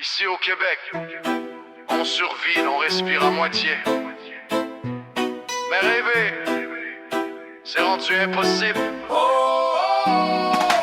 Ici au Québec, on survit, on respire à moitié. Mais rêver, c'est rendu impossible.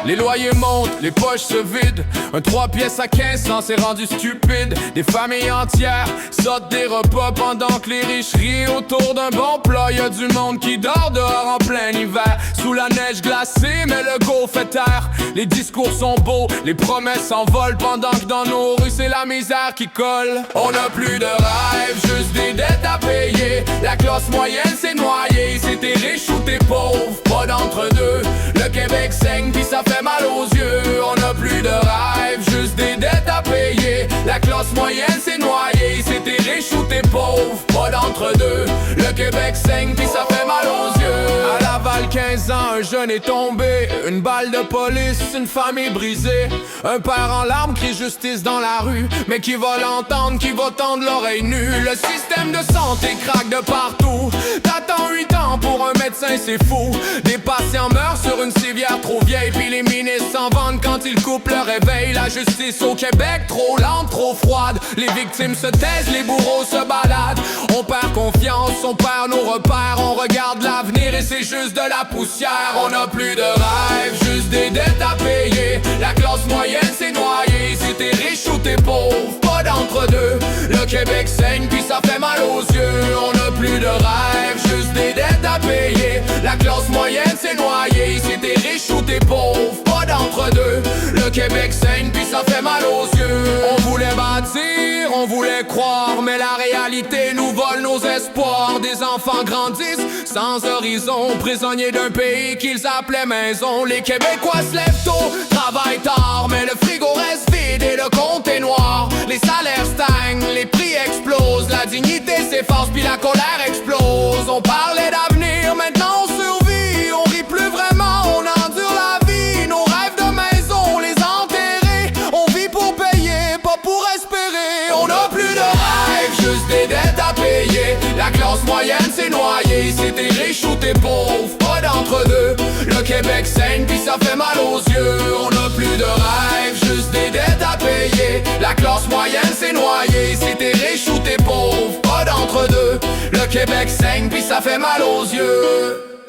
Les loyers montent, les poches se vident. Un 3 pièces à 1500 c'est rendu stupide. Des familles entières sautent des repas pendant que les riches rient autour d'un bon plat. Y'a du monde qui dort dehors en plein hiver, sous la neige glacée, mais le go fait taire. Les discours sont beaux, les promesses s'envolent, pendant que dans nos rues c'est la misère qui colle. On n'a plus de rêves, juste des dettes à payer. La classe moyenne s'est noyée, c'est t'es riche ou t'es pauvre, pas d'entre-deux. Le Québec saigne pis ça fait mal aux yeux. On n'a plus de rêves, juste des dettes à payer. La classe moyenne s'est noyée, c'est t'es riche ou t'es pauvre, pas d'entre-deux. Le Québec saigne pis ça fait mal aux yeux. À Laval 15 ans, un jeune est tombé, une balle de police, une famille brisée. Un père en larmes crie justice dans la rue, mais qui va l'entendre, qui va tendre l'oreille nue. Le système de santé craque de partout. T'attends 8 ans pour un médecin, c'est fou. Des patients meurent sur une civière trop vieille, puis les ministres s'en vendent quand ils coupent le réveil. La justice au Québec, trop lente, trop froide. Les victimes se taisent, les bourreaux se baladent. On perd confiance, on perd nos repères. On regarde l'avenir et c'est juste de la poussière. On n'a plus de rêves, juste des dettes à payer. La classe moyenne s'est noyée, si t'es riche ou t'es pauvre, pas d'entre-deux. Le Québec saigne puis ça fait mal aux yeux. On n'a plus de rêves, juste des dettes à payer. La classe moyenne s'est noyée, si t'es riche ou t'es pauvre, pas d'entre-deux. Le Québec saigne puis ça fait mal aux yeux. On voulait bâtir, on voulait croire, mais la réalité nous vole nos espoirs. Des enfants grandissent sans horizon, prisonniers d'un pays qu'ils appelaient maison. Les Québécois se lèvent tôt, travaillent tard, mais le frigo reste vide et le compte est noir. Les salaires stagnent, les prix explosent, la dignité s'efface puis la colère explose. On parlait d'avenir, maintenant on survit. On rit plus vraiment, on endure la vie. Nos rêves de maison, on les a enterrés. On vit pour payer, pas pour espérer. On n'a plus de rêves, juste des dettes à payer. La classe moyenne s'est noyée, si t'es riche ou t'es pauvre, pas d'entre-deux. Le Québec saigne puis ça fait mal aux yeux. On n'a plus de rêves, juste des dettes à payer. La classe moyenne s'est noyée, si t'es riche ou t'es pauvre, pas d'entre-deux. Le Québec saigne puis ça fait mal aux yeux.